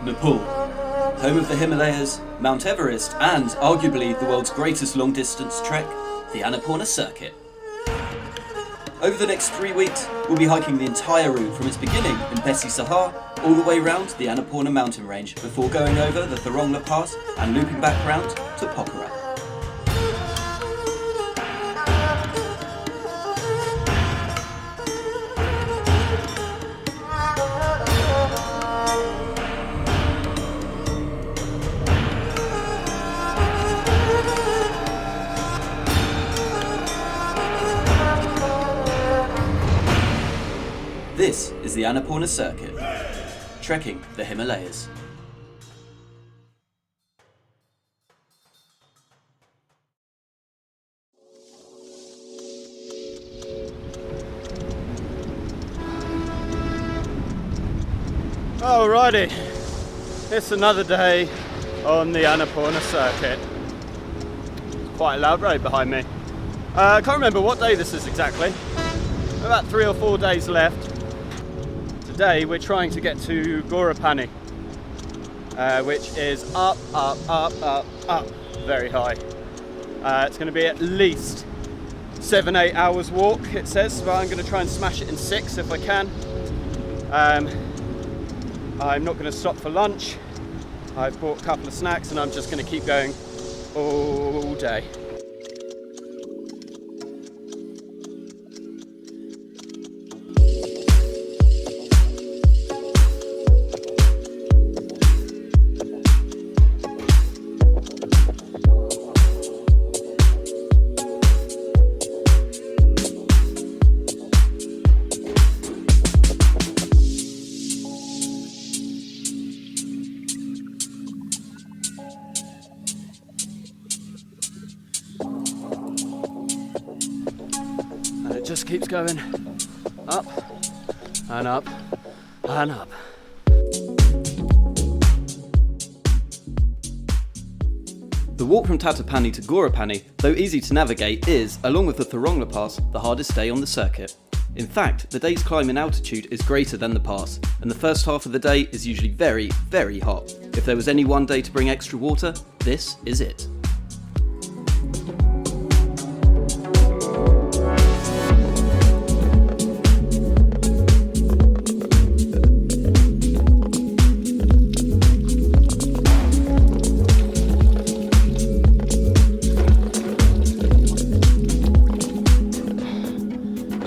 Nepal, home of the Himalayas, Mount Everest, and arguably the world's greatest long-distance trek, the Annapurna Circuit. Over the next 3 weeks, we'll be hiking the entire route from its beginning in Besisahar all the way round the Annapurna mountain range before going over the Thorong La Pass and looping back round to Pokhara. This is the Annapurna Circuit, trekking the Himalayas. Alrighty, it's another day on the Annapurna Circuit. Quite a loud road behind me. I can't remember what day this is exactly. About 3 or 4 days left. Today we're trying to get to Ghorepani, which is up, very high. It's going to be at least 7-8 hours walk, it says, but I'm going to try and smash it in 6 if I can. I'm not going to stop for lunch. I've bought a couple of snacks and I'm just going to keep going all day. Just keeps going up and up and up. The walk from Tatopani to Ghorepani, though easy to navigate, is, along with the Thorong La Pass, the hardest day on the circuit. In fact, the day's climb in altitude is greater than the pass, and the first half of the day is usually very, very hot. If there was any one day to bring extra water, this is it.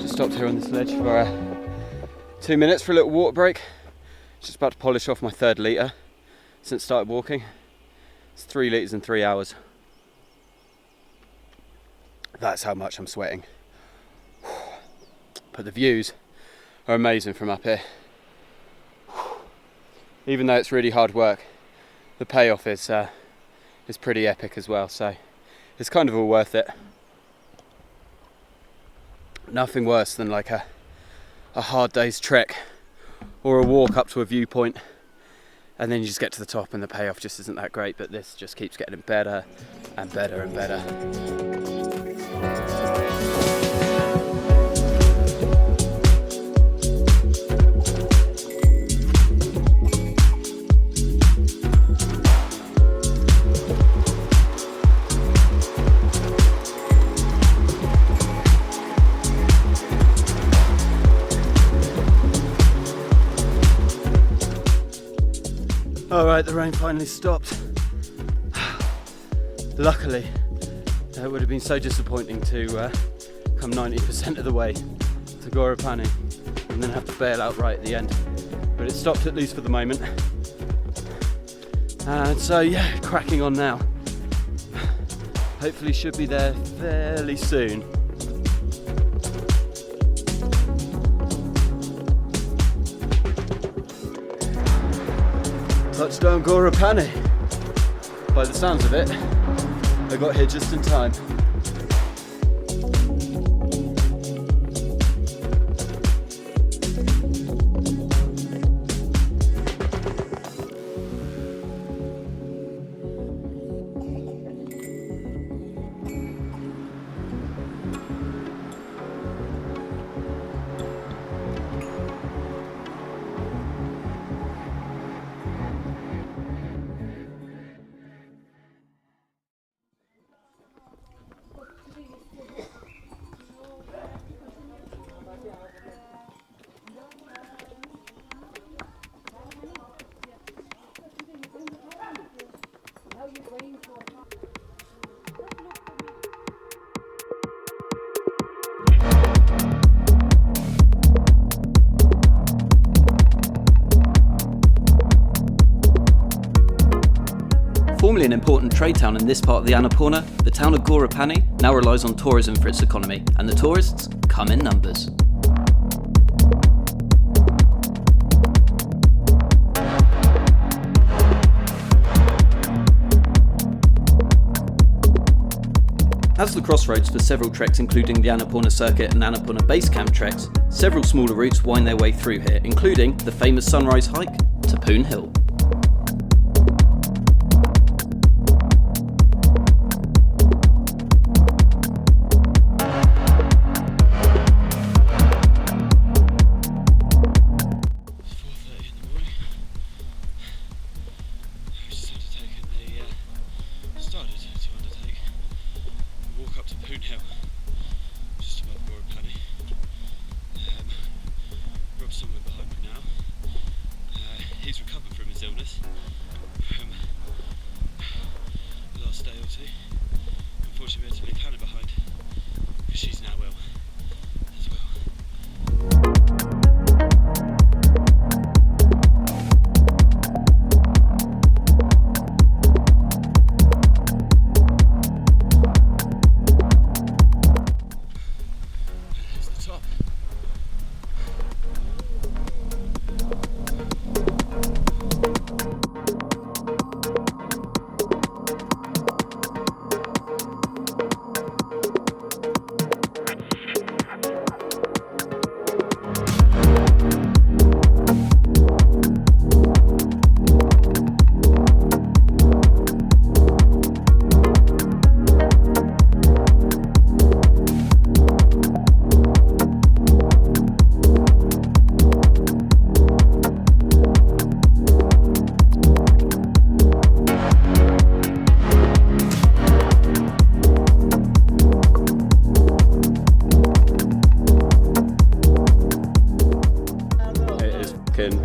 Stopped here on this ledge for 2 minutes for a little water break. Just about to polish off my 3rd litre since started walking. It's 3 litres in 3 hours. That's how much I'm sweating. But the views are amazing from up here. Even though it's really hard work, the payoff is pretty epic as well, so it's kind of all worth it. Nothing worse than like a hard day's trek or a walk up to a viewpoint and then you just get to the top and the payoff just isn't that great, but this just keeps getting better and better and better. Alright, the rain finally stopped. Luckily, it would have been so disappointing to come 90% of the way to Ghorepani and then have to bail out right at the end. But it stopped at least for the moment. And so yeah, cracking on now. Hopefully should be there fairly soon. Touchdown Ghorepani. By the sounds of it, I got here just in time. Formerly an important trade town in this part of the Annapurna, the town of Ghorepani now relies on tourism for its economy, and the tourists come in numbers. As the crossroads for several treks including the Annapurna Circuit and Annapurna Base Camp Treks, several smaller routes wind their way through here, including the famous sunrise hike to Poon Hill. He's recovered from his illness the last day or two. Unfortunately, we had to leave Hannah behind because she's now ill as well. And here's the top.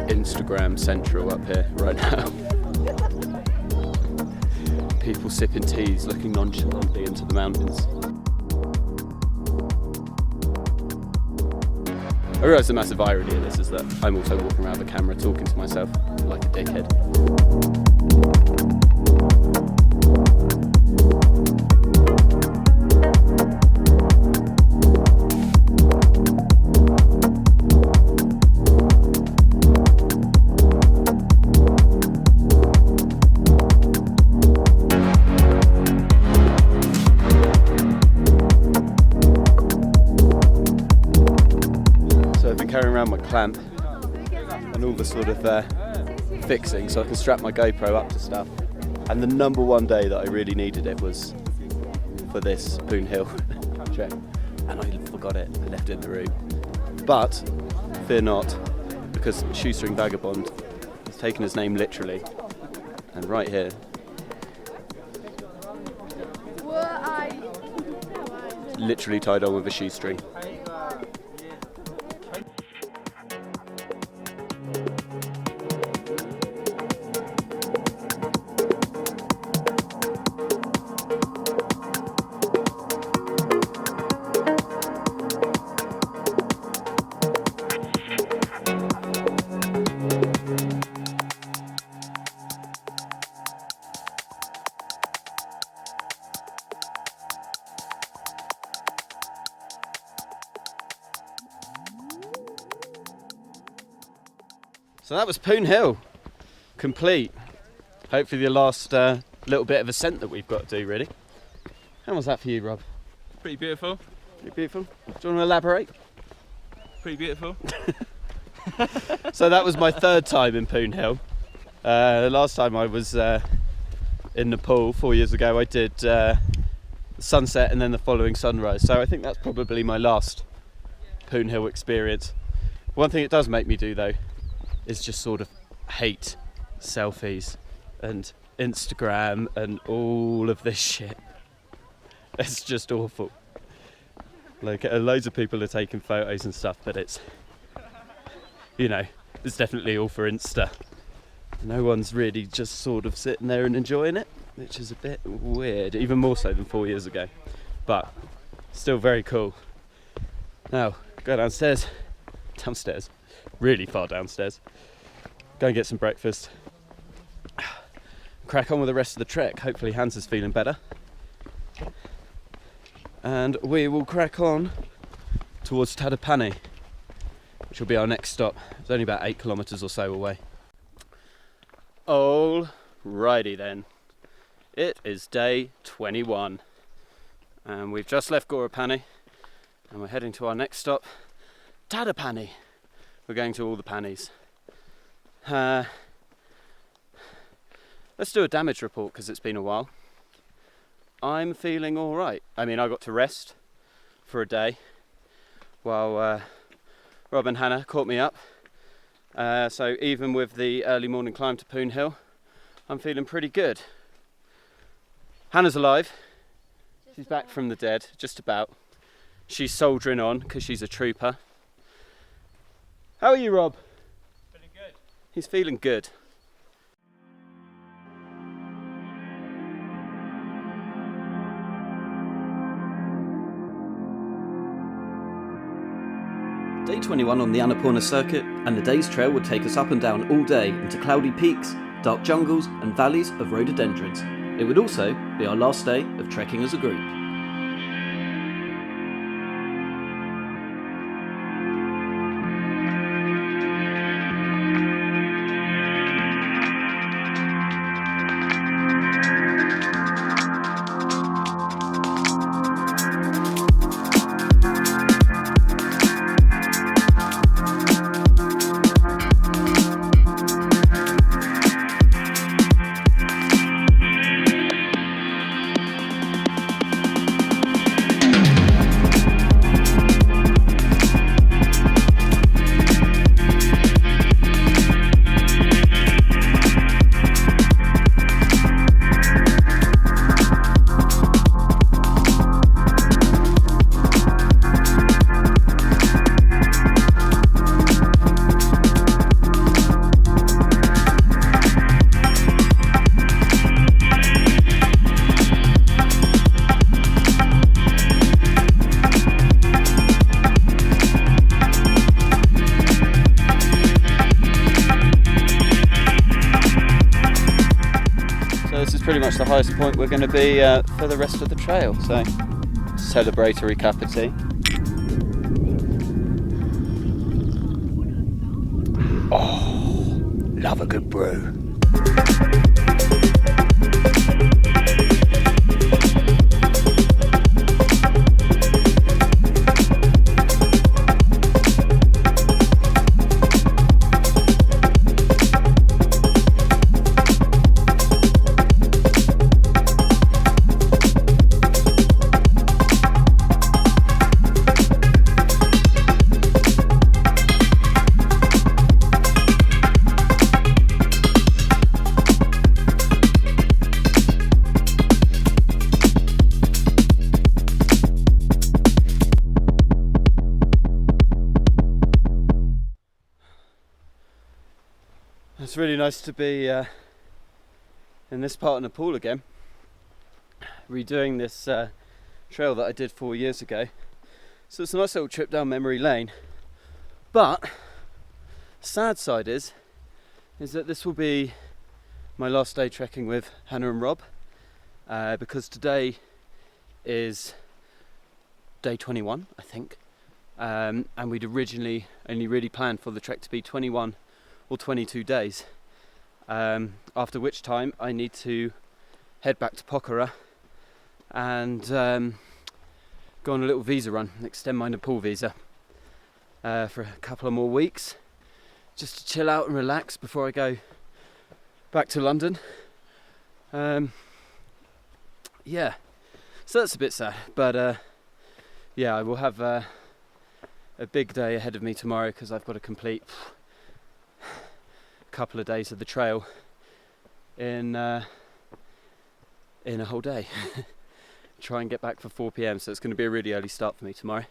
Instagram central up here right now. People sipping teas, looking nonchalantly into the mountains. I realise the massive irony of this is that I'm also walking around the camera talking to myself like a dickhead. Carrying around my clamp and all the sort of fixing so I can strap my GoPro up to stuff, and the number one day that I really needed it was for this Poon Hill trek, and I forgot it. I left it in the room, but fear not, because Shoestring Vagabond has taken his name literally, and right here literally tied on with a shoestring. So that was Poon Hill, complete. Hopefully the last little bit of ascent that we've got to do, really. How was that for you, Rob? Pretty beautiful. Pretty beautiful. Do you want to elaborate? Pretty beautiful. So that was my third time in Poon Hill. The last time I was in Nepal 4 years ago, I did sunset and then the following sunrise. So I think that's probably my last Poon Hill experience. One thing it does make me do, though, is just sort of hate selfies and Instagram and all of this shit. It's just awful. Like, loads of people are taking photos and stuff, but it's, you know, it's definitely all for Insta. No one's really just sort of sitting there and enjoying it, which is a bit weird, even more so than 4 years ago. But still very cool. Now, go downstairs, really far downstairs. Go and get some breakfast. crack on with the rest of the trek. Hopefully Hans is feeling better. And we will crack on towards Tadapani, which will be our next stop. It's only about 8 kilometres or so away. Alrighty then. It is day 21. And we've just left Ghorepani and we're heading to our next stop, Tadapani. We're going to all the panis. Let's do a damage report because it's been a while. I'm feeling alright. I mean, I got to rest for a day while Rob and Hannah caught me up. So even with the early morning climb to Poon Hill, I'm feeling pretty good. Hannah's alive. She's back from the dead, just about. She's soldiering on because she's a trooper. How are you, Rob? Feeling good. He's feeling good. Day 21 on the Annapurna Circuit, and the day's trail will take us up and down all day into cloudy peaks, dark jungles and valleys of rhododendrons. It would also be our last day of trekking as a group. Pretty much the highest point we're going to be for the rest of the trail, so celebratory cup of tea. Oh, love a good brew. It's really nice to be in this part of Nepal again, redoing this trail that I did 4 years ago. So it's a nice little trip down memory lane. But the sad side is that this will be my last day trekking with Hannah and Rob, because today is day 21, I think, and we'd originally only really planned for the trek to be 21 or 22 days, after which time I need to head back to Pokhara and go on a little visa run, extend my Nepal visa for a couple of more weeks, just to chill out and relax before I go back to London. Yeah, so that's a bit sad, but yeah, I will have a big day ahead of me tomorrow because I've got to complete couple of days of the trail in a whole day. Try and get back for 4 p.m, so it's going to be a really early start for me tomorrow.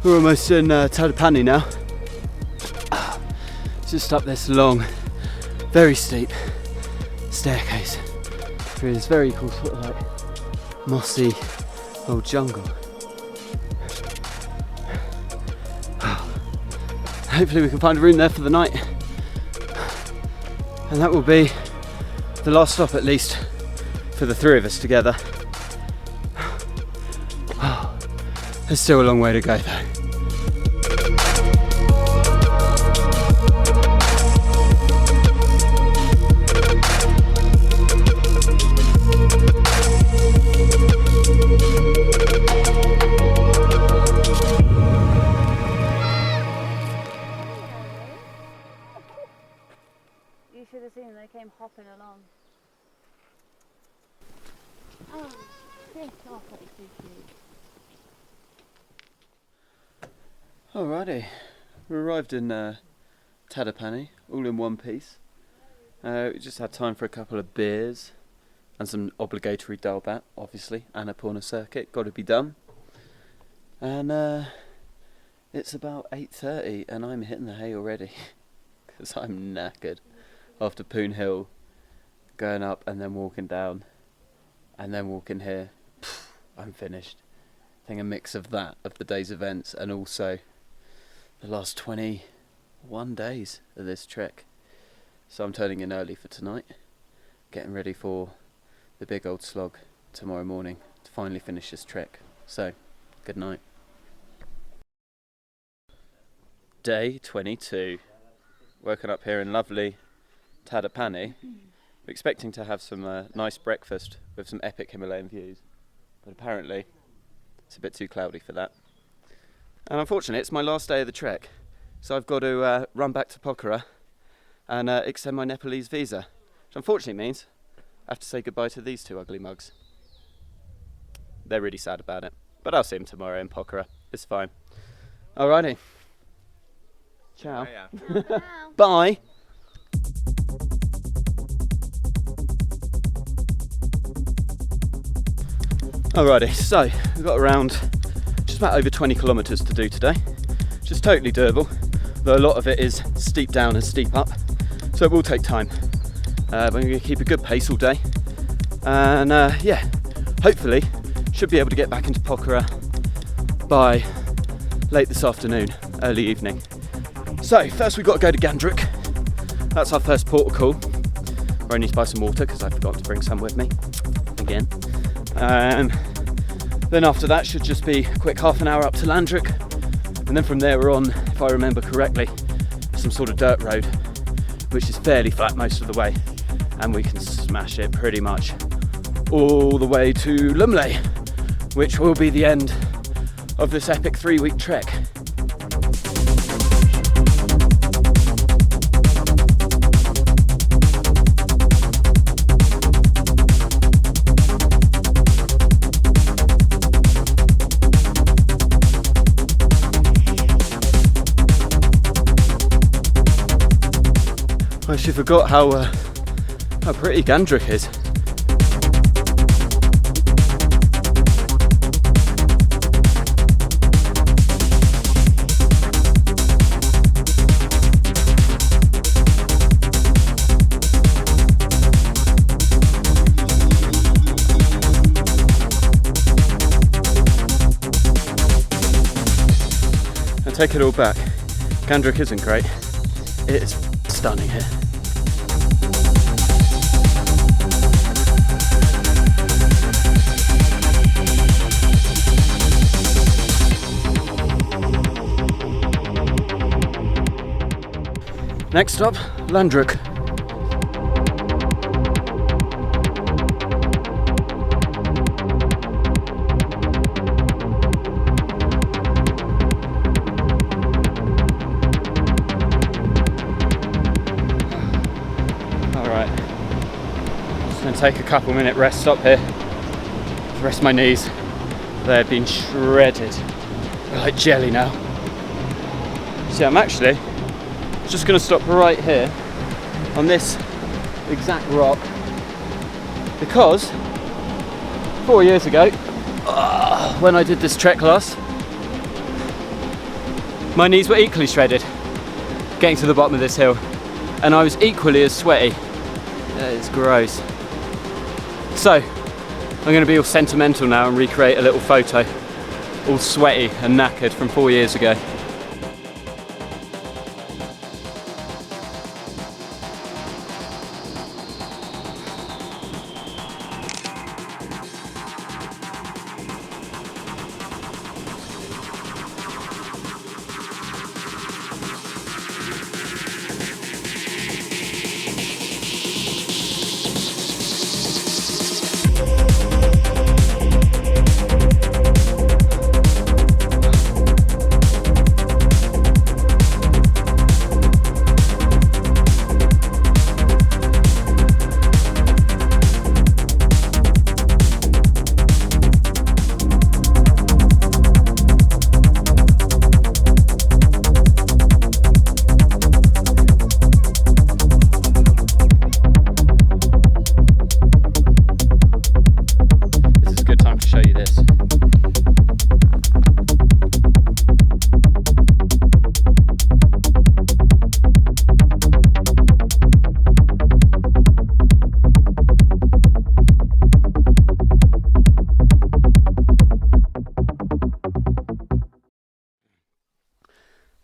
We're almost in Tadapani now. Just up this long, very steep staircase through this very cool sort of like mossy old jungle. Hopefully we can find a room there for the night, and that will be the last stop, at least for the three of us together. There's still a long way to go though. You should have seen them, they came hopping along. Oh, piss off, that is so cute. Alrighty, we arrived in Tadapani, all in one piece. We just had time for a couple of beers and some obligatory dalbat, obviously. Annapurna Circuit, got to be done. And it's about 8:30 and I'm hitting the hay already because I'm knackered after Poon Hill, going up and then walking down and then walking here. I'm finished. I think a mix of that, of the day's events, and also the last 21 days of this trek. So I'm turning in early for tonight, getting ready for the big old slog tomorrow morning to finally finish this trek. So, good night. Day 22. Woken up here in lovely Tadapani. We're expecting to have some nice breakfast with some epic Himalayan views, but apparently it's a bit too cloudy for that. And unfortunately, it's my last day of the trek, so I've got to run back to Pokhara and extend my Nepalese visa, which unfortunately means I have to say goodbye to these two ugly mugs. They're really sad about it, but I'll see them tomorrow in Pokhara. It's fine. Alrighty. Ciao. Bye. Alrighty, so we've got around just about over 20 kilometres to do today, which is totally doable, though a lot of it is steep down and steep up, so it will take time. But I'm going to keep a good pace all day, and yeah, hopefully should be able to get back into Pokhara by late this afternoon, early evening. So first we've got to go to Ghandruk. That's our first port of call, where I need to buy some water because I forgot to bring some with me again. Then after that should just be a quick half an hour up to Landruk, and then from there we're on, if I remember correctly, some sort of dirt road which is fairly flat most of the way, and we can smash it pretty much all the way to Lumley, which will be the end of this epic 3-week trek. I actually forgot how pretty Ghandruk is. I take it all back. Ghandruk isn't great. It is stunning here. Next stop, Landruk. take a couple minute rest stop here. Rest my knees. They've been shredded. They're like jelly now. So I'm actually just going to stop right here on this exact rock because 4 years ago, when I did this trek last, my knees were equally shredded getting to the bottom of this hill, and I was equally as sweaty. It's gross. So I'm going to be all sentimental now and recreate a little photo, all sweaty and knackered from 4 years ago.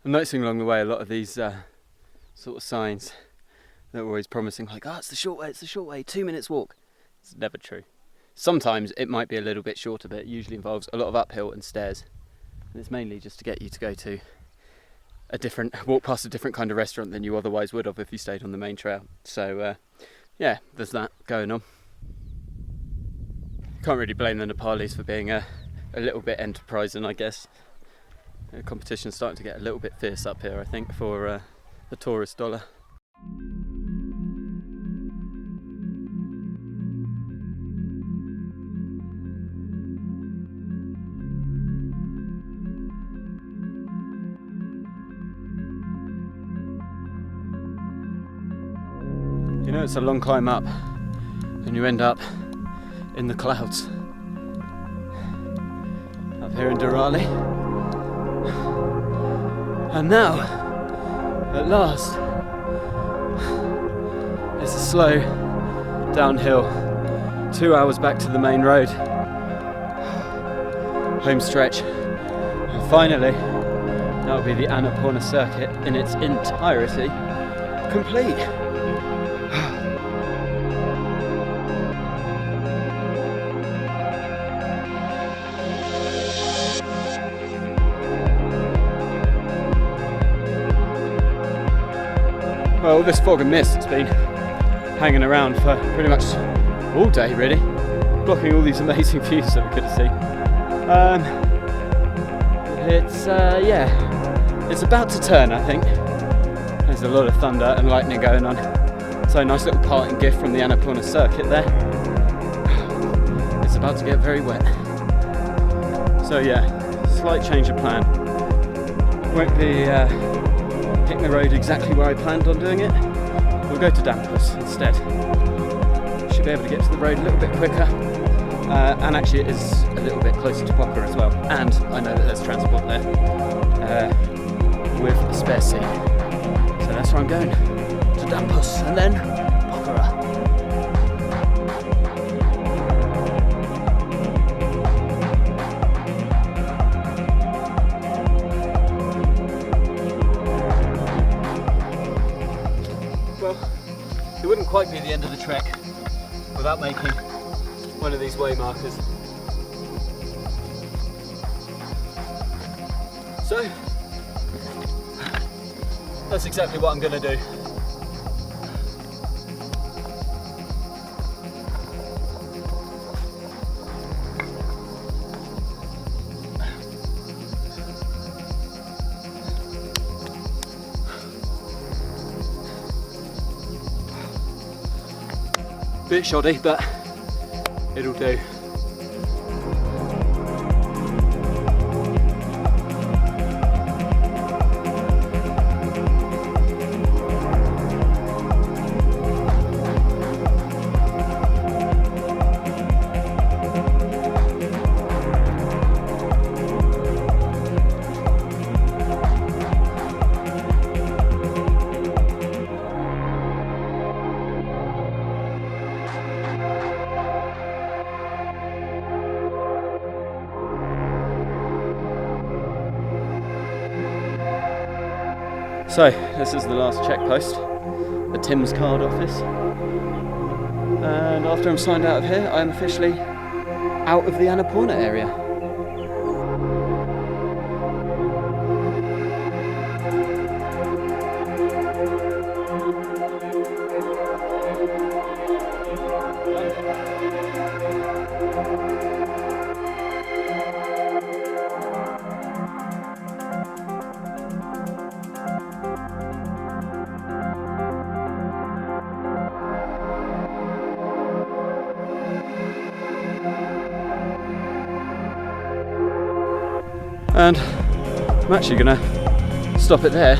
I'm noticing along the way a lot of these sort of signs that are always promising, like, oh, it's the short way, 2 minutes walk. It's never true. Sometimes it might be a little bit shorter, but it usually involves a lot of uphill and stairs. And it's mainly just to get you to go to walk past a different kind of restaurant than you otherwise would have if you stayed on the main trail. So yeah, there's that going on. Can't really blame the Nepalese for being a little bit enterprising, I guess. The competition's starting to get a little bit fierce up here, I think, for the tourist dollar. You know, it's a long climb up and you end up in the clouds. Up here in Dharaali. And now, at last, it's a slow downhill, 2 hours back to the main road, home stretch, and finally, that'll be the Annapurna Circuit in its entirety complete. Well, all this fog and mist has been hanging around for pretty much all day, really, blocking all these amazing views that we could have seen. It's about to turn, I think. There's a lot of thunder and lightning going on. So a nice little parting gift from the Annapurna Circuit there. It's about to get very wet. So yeah, slight change of plan. Won't be hitting the road exactly where I planned on doing it. We'll go to Dhampus instead. Should be able to get to the road a little bit quicker, and actually it is a little bit closer to Pokhara as well, and I know that there's transport there with a spare seat, so that's where I'm going, to Dhampus and then Pokhara. It wouldn't quite be the end of the trek without making one of these way markers. So, that's exactly what I'm going to do. bit shoddy, but it'll do. So, this is the last check post, the Tim's card office. And after I'm signed out of here, I am officially out of the Annapurna area. And I'm actually gonna stop it there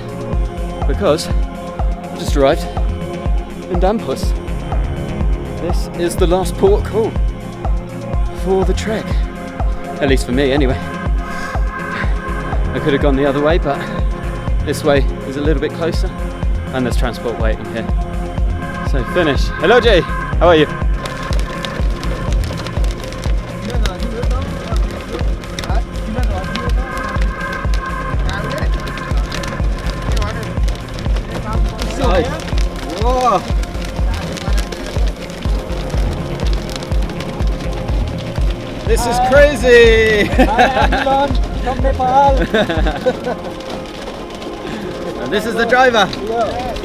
because I've just arrived in Dhampus. This is the last port call for the trek, at least for me anyway. I could have gone the other way, but this way is a little bit closer and there's transport waiting here. So finish. Hello Jay, how are you? Oh. This is crazy! Hi, from Nepal. And this is the driver. Yeah.